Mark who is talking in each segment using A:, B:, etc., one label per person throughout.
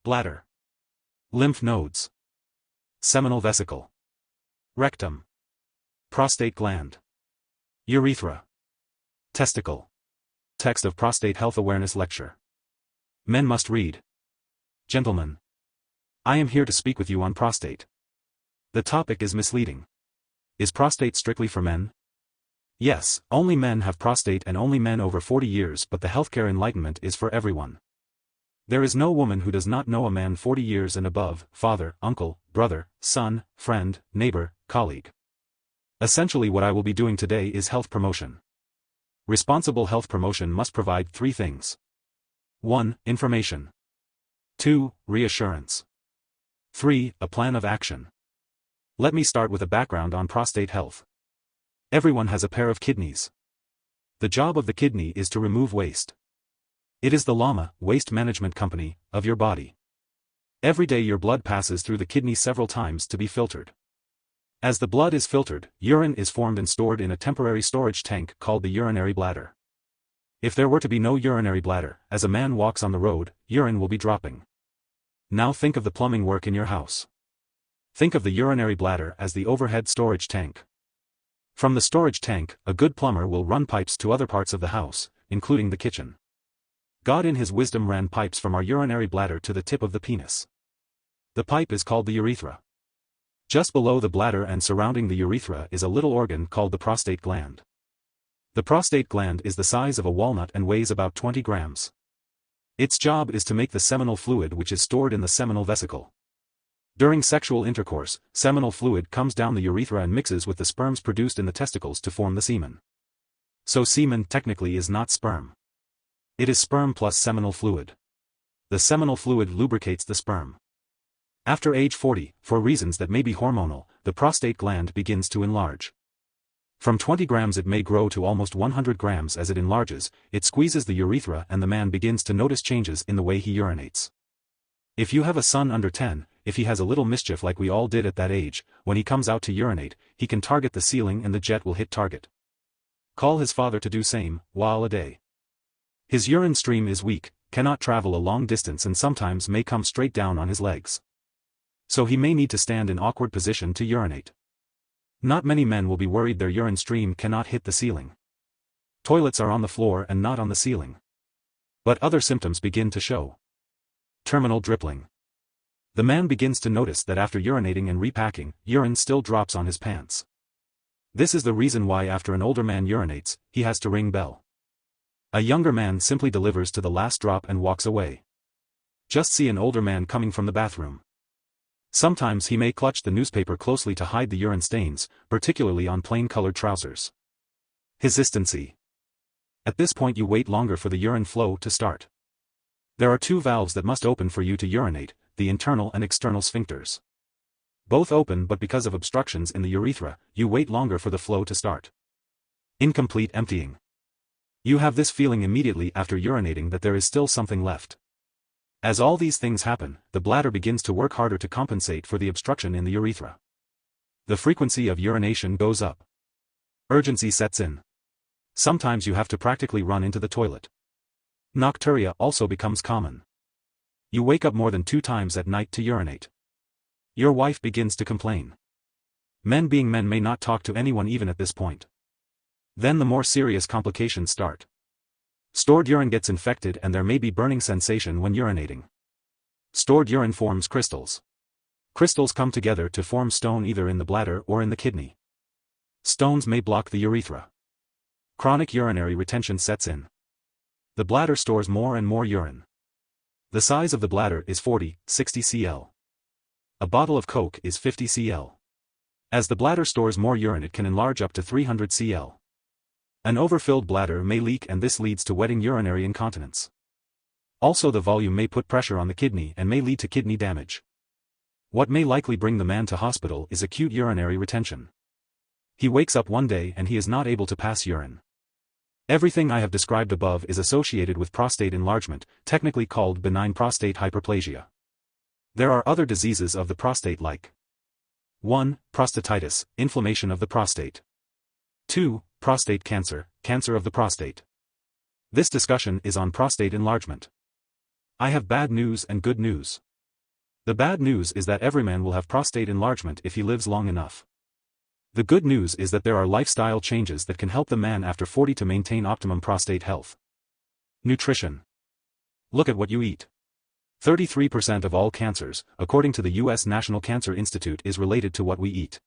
A: bladder, lymph nodes, seminal vesicle, rectum, prostate gland, urethra, testicle. Text of Prostate Health Awareness Lecture. Men must read. Gentlemen, I am here to speak with you on prostate. The topic is misleading. Is prostate strictly for men? Yes, only men have prostate and only men over 40 years, but the healthcare enlightenment is for everyone. There is no woman who does not know a man 40 years and above, father, uncle, brother, son, friend, neighbor, colleague. Essentially what I will be doing today is health promotion. Responsible health promotion must provide three things. 1. Information. 2. Reassurance. 3. A plan of action. Let me start with a background on prostate health. Everyone has a pair of kidneys. The job of the kidney is to remove waste. It is the llama, waste management company, of your body. Every day your blood passes through the kidney several times to be filtered. As the blood is filtered, urine is formed and stored in a temporary storage tank called the urinary bladder. If there were to be no urinary bladder, as a man walks on the road, urine will be dropping. Now think of the plumbing work in your house. Think of the urinary bladder as the overhead storage tank. From the storage tank, a good plumber will run pipes to other parts of the house, including the kitchen. God in his wisdom ran pipes from our urinary bladder to the tip of the penis. The pipe is called the urethra. Just below the bladder and surrounding the urethra is a little organ called the prostate gland. The prostate gland is the size of a walnut and weighs about 20 grams. Its job is to make the seminal fluid which is stored in the seminal vesicle. During sexual intercourse, seminal fluid comes down the urethra and mixes with the sperms produced in the testicles to form the semen. So semen technically is not sperm. It is sperm plus seminal fluid. The seminal fluid lubricates the sperm. After age 40, for reasons that may be hormonal, the prostate gland begins to enlarge. From 20 grams it may grow to almost 100 grams as it enlarges, it squeezes the urethra and the man begins to notice changes in the way he urinates. If you have a son under 10, if he has a little mischief like we all did at that age, when he comes out to urinate, he can target the ceiling and the jet will hit target. Call his father to do same, while a day. His urine stream is weak, cannot travel a long distance and sometimes may come straight down on his legs. So he may need to stand in awkward position to urinate. Not many men will be worried their urine stream cannot hit the ceiling. Toilets are on the floor and not on the ceiling. But other symptoms begin to show. Terminal dripping. The man begins to notice that after urinating and repacking, urine still drops on his pants. This is the reason why after an older man urinates, he has to ring bell. A younger man simply delivers to the last drop and walks away. Just see an older man coming from the bathroom. Sometimes he may clutch the newspaper closely to hide the urine stains, particularly on plain-colored trousers. Hesitancy. At this point you wait longer for the urine flow to start. There are two valves that must open for you to urinate, the internal and external sphincters. Both open, but because of obstructions in the urethra, you wait longer for the flow to start. Incomplete emptying. You have this feeling immediately after urinating that there is still something left. As all these things happen, the bladder begins to work harder to compensate for the obstruction in the urethra. The frequency of urination goes up. Urgency sets in. Sometimes you have to practically run into the toilet. Nocturia also becomes common. You wake up more than 2 times at night to urinate. Your wife begins to complain. Men being men may not talk to anyone even at this point. Then the more serious complications start. Stored urine gets infected and there may be burning sensation when urinating. Stored urine forms crystals. Crystals come together to form stone either in the bladder or in the kidney. Stones may block the urethra. Chronic urinary retention sets in. The bladder stores more and more urine. The size of the bladder is 40, 60 cl. A bottle of Coke is 50 cl. As the bladder stores more urine it can enlarge up to 300 cl. An overfilled bladder may leak and this leads to wetting urinary incontinence. Also the volume may put pressure on the kidney and may lead to kidney damage. What may likely bring the man to hospital is acute urinary retention. He wakes up one day and he is not able to pass urine. Everything I have described above is associated with prostate enlargement, technically called benign prostate hyperplasia. There are other diseases of the prostate like 1. Prostatitis, inflammation of the prostate. 2. Prostate cancer, cancer of the prostate. This discussion is on prostate enlargement. I have bad news and good news. The bad news is that every man will have prostate enlargement if he lives long enough. The good news is that there are lifestyle changes that can help the man after 40 to maintain optimum prostate health. Nutrition. Look at what you eat. 33% of all cancers, according to the U.S. National Cancer Institute, is related to what we eat.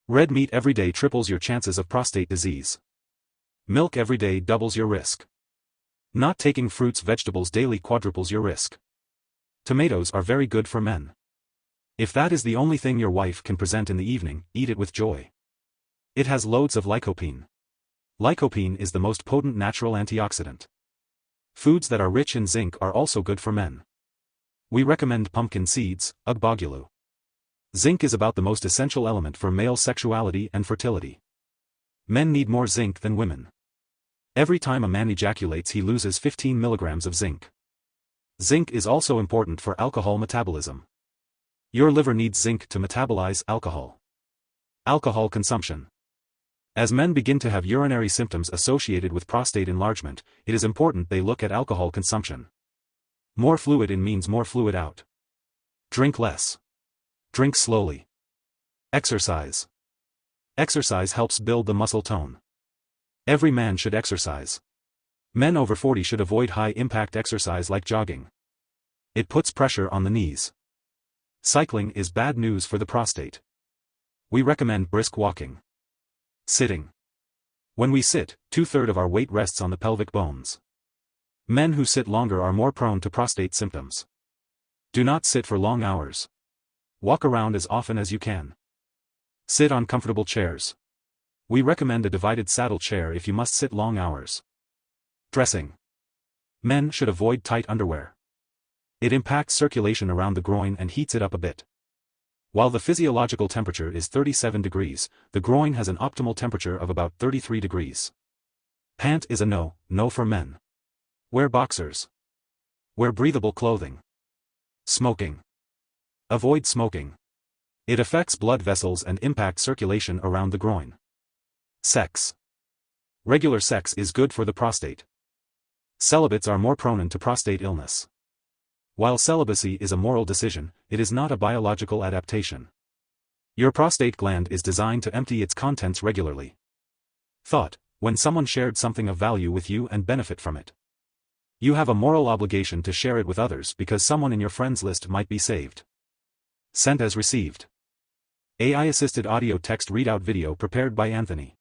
A: Red meat every day triples your chances of prostate disease. Milk every day doubles your risk. Not taking fruits vegetables daily quadruples your risk. Tomatoes are very good for men. If that is the only thing your wife can present in the evening, eat it with joy. It has loads of lycopene. Lycopene is the most potent natural antioxidant. Foods that are rich in zinc are also good for men. We recommend pumpkin seeds, ugbogulu. Zinc is about the most essential element for male sexuality and fertility. Men need more zinc than women. Every time a man ejaculates he loses 15 milligrams of zinc. Zinc is also important for alcohol metabolism. Your liver needs zinc to metabolize alcohol. Alcohol consumption. As men begin to have urinary symptoms associated with prostate enlargement, it is important they look at alcohol consumption. More fluid in means more fluid out. Drink less. Drink slowly. Exercise. Exercise helps build the muscle tone. Every man should exercise. Men over 40 should avoid high-impact exercise like jogging. It puts pressure on the knees. Cycling is bad news for the prostate. We recommend brisk walking. Sitting. When we sit, 2/3 of our weight rests on the pelvic bones. Men who sit longer are more prone to prostate symptoms. Do not sit for long hours. Walk around as often as you can. Sit on comfortable chairs. We recommend a divided saddle chair if you must sit long hours. Dressing. Men should avoid tight underwear. It impacts circulation around the groin and heats it up a bit. While the physiological temperature is 37 degrees, the groin has an optimal temperature of about 33 degrees. Pant is a no for men. Wear boxers. Wear breathable clothing. Smoking. Avoid smoking. It affects blood vessels and impacts circulation around the groin. Sex. Regular sex is good for the prostate. Celibates are more prone to prostate illness. While celibacy is a moral decision, it is not a biological adaptation. Your prostate gland is designed to empty its contents regularly. Thought, when someone shared something of value with you and benefit from it. You have a moral obligation to share it with others because someone in your friends list might be saved. Sent as received. AI-assisted audio text readout video prepared by Anthony.